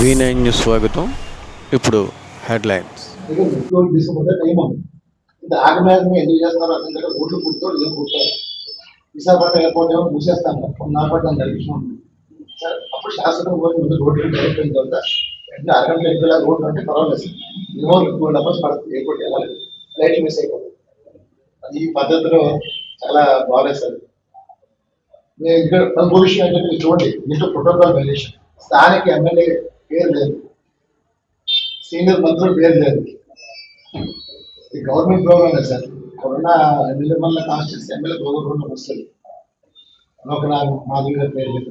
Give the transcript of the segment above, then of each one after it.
V9 news స్వాగతం. ఇప్పుడు headlines. Visakhapatnam airport ఏమో మూసేస్తాను నాపట్నం జరిగించాం సార్. అప్పుడు శాసనం ముందు రోడ్లు డైరెక్ట్ అయిన తర్వాత వెంటనే అరగంట వెళ్ళేలా రోడ్లు అంటే పర్వాలేదు. మినిమం 2.5 hours పడుతుంది ఎయిర్పోర్ట్ వెళ్ళాలి. ఫ్లైట్ మిస్ అయిపోతుంది. అది ఈ పద్ధతిలో చాలా బాగాలేదు సార్. నేను ఇక్కడ ఇంకో విషయం ఏంటంటే మీరు చూడండి, దీంట్లో ప్రోటోకాల్ వైలేషన్. స్థానిక ఎమ్మెల్యే పేరు లేదు, సీనియర్ మంత్రులు పేరు లేదు. ఇది గవర్నమెంట్ ప్రోగ్రామ్ లేదు సార్. ఇక్కడున్న నిర్మల కాన్స్టిట్యూన్సీ ఎమ్మెల్యే ప్రోగ్రామ్ వస్తుంది. మాధవి గారి పేరు లేదు.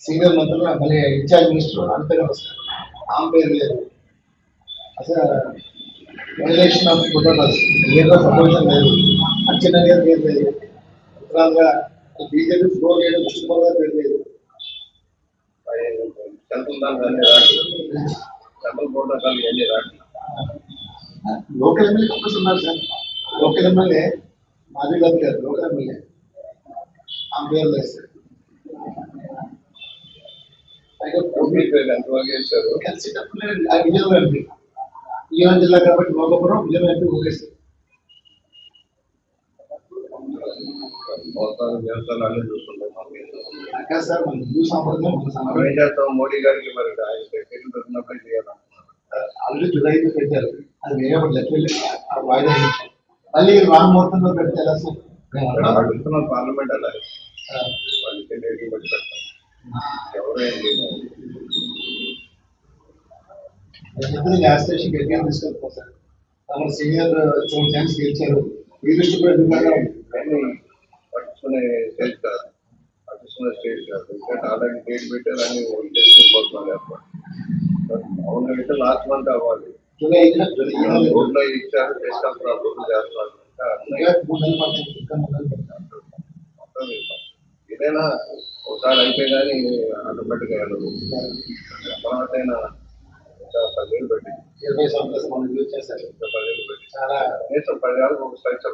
సీనియర్ మంత్రులు మళ్ళీ ఇన్ఛార్జ్ మినిస్టర్ అంతగా వస్తారు, ఆమె పేరు లేదు. అసలు వైలేషన్ ఆఫ్ ప్రోటోకాల్స్ ఏదో సపోజిషన్ లేదు. అచ్చెన్న గారి పేరు లేదు. ఉత్తరాలుగా బీజేపీ ఫ్లోర్ లేదు, కృష్ణకుమార్ గారి పేరు లేదు. లోకల్ ఎమ్మెల్యే కంపల్సరీ ఉన్నారు సార్. లోకల్ ఎమ్మెల్యే మాధవి గారు గారు లోకల్ ఎమ్మెల్యే ఆమె పేరు లేదు సార్. కలిసేటప్పుడు విజయనగరం ఎంపీ, విజయనగరం జిల్లా కాబట్టి మోగపురం విజయనగరం ఎంపీ ఓకేస్తారు. సార్ మన హిందూ సాంప్రదాయం మోడీ గారికి మరి ఆల్రెడీ జులై పెట్టారు. అది వేరే లెక్క వాయిదా మళ్ళీ రామముహూర్తంలో పెడితే ఎలా సార్? పార్లమెంట్ అలా గ్యాస్ స్టేషన్ గట్టిగా తీసుకెళ్తాం సార్. మన సీనియర్ 2 times గెలిచారు. ఈ దృష్టి కూడా పట్టించుకునే స్టేజ్ కాదు, పట్టించుకునే స్టేజ్ కాదు. ఎందుకంటే ఆల్రెడీ డేట్ పెట్టారు అని చేసుకుపోతున్నారు. అవును అయితే లాస్ట్ మంత్ అవ్వాలి. రోడ్లో ఇచ్చారు, చేసుకుంటున్నారు, రోడ్లు చేస్తున్నారు. ఏదైనా ఒకసారి అయితే కానీ ఆటోమేటిక్గా వెళ్ళదు. ఎవరైనా ఇంకా 10 ఏళ్ళు పెట్టి 20 సంవత్సరాలు మనం యూజ్ చేశారు. 10 ఏళ్ళు పెట్టి చాలా కనీసం 10 ఏళ్ళకి ఒక స్ట్రక్చర్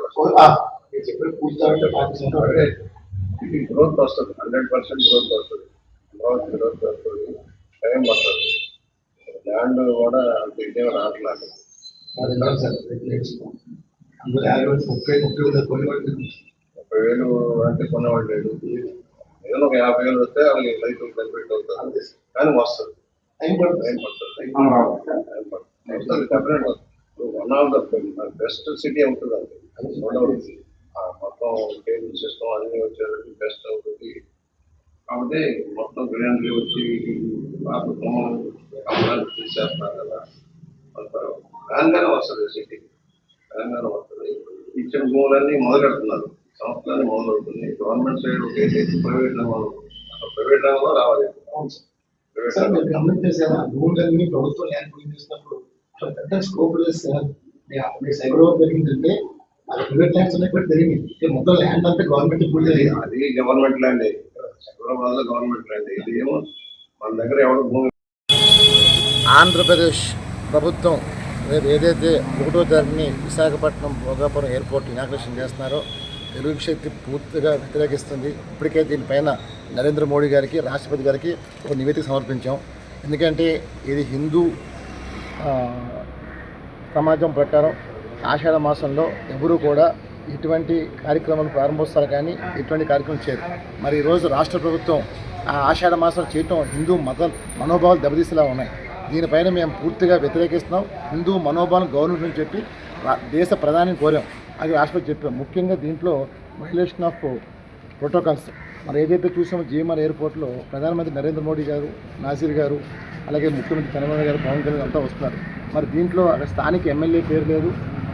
గ్రోత్ వస్తుంది. 100% గ్రోత్ వస్తుంది. గ్రోత్ వస్తుంది, టైం పడుతుంది. ల్యాండ్ కూడా అంత ఇదే రావట్లేదు. 30,000 అంటే కొనేవాళ్ళు లేదు. ఏదైనా ఒక 50,000 వస్తే వాళ్ళకి లైఫ్ బెనిఫిట్ అవుతుంది. కానీ వస్తుంది, టైం పడుతుంది. Definite one of the best city అవుతుంది. అది మొత్తం కేబుల్ సిస్టమ్ అన్నీ వచ్చేది బెస్ట్ అవుతుంది. కాబట్టి మొత్తం గ్రీనరీ వచ్చి తీసేస్తున్నారు కదా, తెలంగాణ వస్తుంది. సిటీ తెలంగాణ వస్తుంది. ఇచ్చిన భూములన్నీ మొదలెడుతున్నారు, సంస్థలన్నీ మొదలవుతుంది. గవర్నమెంట్ సైడ్ ఒకేసి ప్రైవేట్ ప్రైవేట్ రంగంలో రావాలి. గమనించేసారా భూములన్నీ ప్రభుత్వం ల్యాండ్ చేసినప్పుడు పెద్ద స్కోప్ లేదు సార్. సైబర్ జరిగిందంటే ప్రైవేట్ ల్యాండ్స్ ఉన్నాయి కూడా జరిగింది. మొత్తం ల్యాండ్ అంటే గవర్నమెంట్ అది గవర్నమెంట్ ల్యాండ్, హైదరాబాద్ లో గవర్నమెంట్ ల్యాండ్. ఇది ఏమో మన దగ్గర ఎవరు భూమి. ఆంధ్రప్రదేశ్ ప్రభుత్వం రేపు ఏదైతే 1వ తారీఖుని విశాఖపట్నం భోగాపురం ఎయిర్పోర్ట్ ఇనాగ్రేషన్ చేస్తున్నారో తెలుగు శక్తి పూర్తిగా వ్యతిరేకిస్తుంది. ఇప్పటికే దీనిపైన నరేంద్ర మోడీ గారికి, రాష్ట్రపతి గారికి ఒక నివేదిక సమర్పించాం. ఎందుకంటే ఇది హిందూ సమాజం ప్రకారం ఆషాఢ మాసంలో ఎవరూ కూడా ఇటువంటి కార్యక్రమాలు ప్రారంభోత్సవాలు కానీ ఇటువంటి కార్యక్రమం చేయరు. మరి ఈరోజు రాష్ట్ర ప్రభుత్వం ఆ ఆషాఢ మాసం చేయటం హిందూ మనోభావాలు దెబ్బతీసేలా ఉన్నాయి. దీనిపైన మేము పూర్తిగా వ్యతిరేకిస్తున్నాం. హిందూ మనోభావం గవర్నమెంట్ అని చెప్పి దేశ ప్రధాని కోరాం, అది రాష్ట్రపతి చెప్పాం. ముఖ్యంగా దీంట్లో వైలేషన్ ఆఫ్ ప్రోటోకాల్స్ మరి ఏదైతే చూసామో జీఎంఆర్ ఎయిర్పోర్ట్లో ప్రధానమంత్రి నరేంద్ర మోడీ గారు, నాసీర్ గారు, అలాగే ముఖ్యమంత్రి చంద్రబాబు గారు, పవన్ కళ్యాణ్ అంతా వస్తున్నారు. మరి దీంట్లో స్థానిక ఎమ్మెల్యే పేరు లేదు,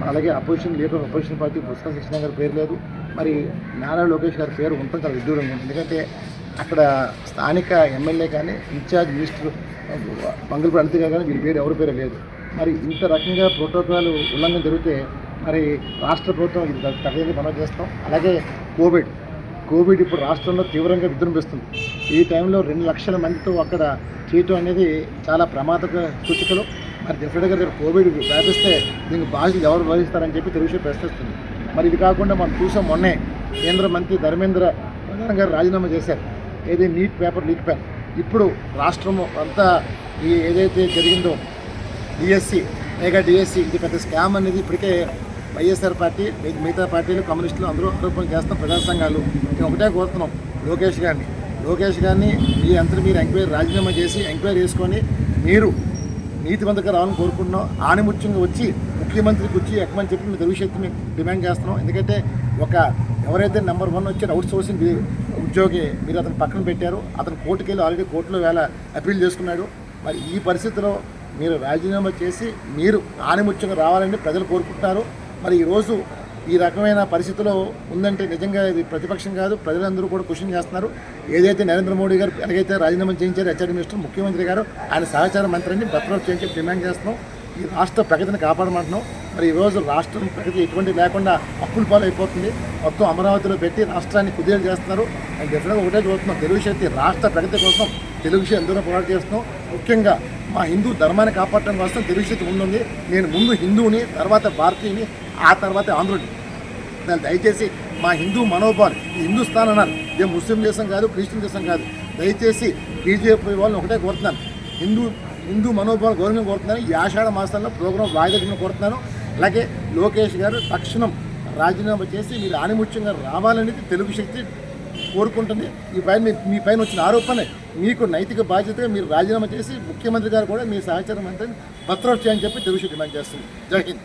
అలాగే opposition leader opposition party Botsa Satyanarayana గారి పేరు లేదు. మరి నారా లోకేష్ గారి పేరు ఉంటుంది చాలా విదూరంగా ఉంది. ఎందుకంటే అక్కడ స్థానిక ఎమ్మెల్యే కానీ ఇన్ఛార్జ్ మినిస్టర్ మంగళపూడి అనిత గారు కానీ వీరి పేరు ఎవరి పేరు లేదు. మరి ఇంత రకంగా ప్రోటోకాల్ ఉల్లంఘన జరిగితే మరి రాష్ట్ర ప్రభుత్వం ఇది తగ్గదని మనం చేస్తాం. అలాగే కోవిడ్ ఇప్పుడు రాష్ట్రంలో తీవ్రంగా విజృంభిస్తుంది. ఈ టైంలో 2 లక్షల మందితో అక్కడ చేయటం అనేది చాలా ప్రమాదక సూచికలు. మరి డెఫినెట్గా రేపు కోవిడ్ వ్యాపిస్తే దీనికి బాధ్యతలు ఎవరు వహిస్తారని చెప్పి తెలుగు ప్రశ్నిస్తుంది. మరి ఇది కాకుండా మనం చూసాం, మొన్నే కేంద్ర మంత్రి ధర్మేంద్ర ప్రధాన్ గారు రాజీనామా చేశారు. ఏది నీట్ పేపర్ లీక్ పైన. ఇప్పుడు రాష్ట్రం అంతా ఈ ఏదైతే జరిగిందో డిఎస్సి మెగా డిఎస్సి ఇది పెద్ద స్కామ్ అనేది ఇప్పటికే వైఎస్ఆర్ పార్టీ మిగతా పార్టీలు కమ్యూనిస్టులు అందరూ ఆరోపణలు చేస్తాం. ప్రజా సంఘాలు మేము ఒకటే కోరుతున్నాం లోకేష్ గారిని మీ అంతా మీరు ఎంక్వైరీ రాజీనామా చేసి ఎంక్వైరీ చేసుకొని మీరు నీతివంతంగా రావాలని కోరుకుంటున్నాం. ఆనిముత్యంగా వచ్చి ముఖ్యమంత్రికి వచ్చి ఎక్కమని చెప్పి మేము తెలుగు శక్తి మేము డిమాండ్ చేస్తున్నాం. ఎందుకంటే ఎవరైతే నెంబర్ 1 వచ్చి అవుట్ సోర్సింగ్ ఉద్యోగి మీరు అతను పక్కన పెట్టారు, అతను కోర్టుకి వెళ్ళి ఆల్రెడీ కోర్టులో వేళ అప్పీల్ చేసుకున్నాడు. మరి ఈ పరిస్థితిలో మీరు రాజీనామా చేసి మీరు ఆనిముత్యంగా రావాలని ప్రజలు కోరుకుంటున్నారు. మరి ఈరోజు ఈ రకమైన పరిస్థితిలో ఉందంటే నిజంగా ఇది ప్రతిపక్షం కాదు, ప్రజలందరూ కూడా క్వశ్చన్ చేస్తున్నారు. ఏదైతే నరేంద్ర మోడీ గారు ఎలాగైతే రాజీనామా చేయించారు హెచ్ఆర్డీ మినిస్టర్, ముఖ్యమంత్రి గారు ఆయన సహచార మంత్రిని బర్తరఫ్ చేయించి డిమాండ్ చేస్తున్నాం. ఈ రాష్ట్ర ప్రగతిని కాపాడమంటున్నాం. మరి ఈరోజు రాష్ట్రం ప్రగతి ఎటువంటి లేకుండా అప్పుల పాలు అయిపోతుంది. మొత్తం అమరావతిలో పెట్టి రాష్ట్రాన్ని కుదేలు చేస్తున్నారు. అండ్ డెఫినెట్గా ఒకటే చూస్తున్నాం, తెలుగు శక్తి రాష్ట్ర ప్రగతి కోసం తెలుగు శక్తి ఎందరో పోరాటం చేస్తున్నాం. ముఖ్యంగా మా హిందూ ధర్మాన్ని కాపాడటం కోసం తెలుగు శక్తి ముందుంది. నేను ముందు హిందువుని, తర్వాత భారతీయుని, ఆ తర్వాత ఆంధ్రుడిని. దయచేసి మా హిందూ మనోభావాలు, హిందుస్థాన్ అన్నారు, ఇదే ముస్లిం దేశం కాదు, క్రిస్టియన్ దేశం కాదు. దయచేసి బీజేపీ వాళ్ళని ఒకటే కోరుతున్నాను, హిందూ మనోభావాలు గౌరవం కోరుతున్నాను. ఈ ఆషాఢ మాసాల్లో ప్రోగ్రాం వాయిదా కోరుతున్నాను. అలాగే లోకేష్ గారు తక్షణం రాజీనామా చేసి మీరు ఆనిముత్యంగా రావాలనేది తెలుగు శక్తి కోరుకుంటుంది. మీ పైన వచ్చిన ఆరోపణ మీకు నైతిక బాధ్యతగా మీరు రాజీనామా చేసి ముఖ్యమంత్రి గారు కూడా మీ సహచార మంత్రిని బర్తరఫ్ చేయని చెప్పి తెలుగు శక్తి డిమాండ్ చేస్తుంది. జై హింద్.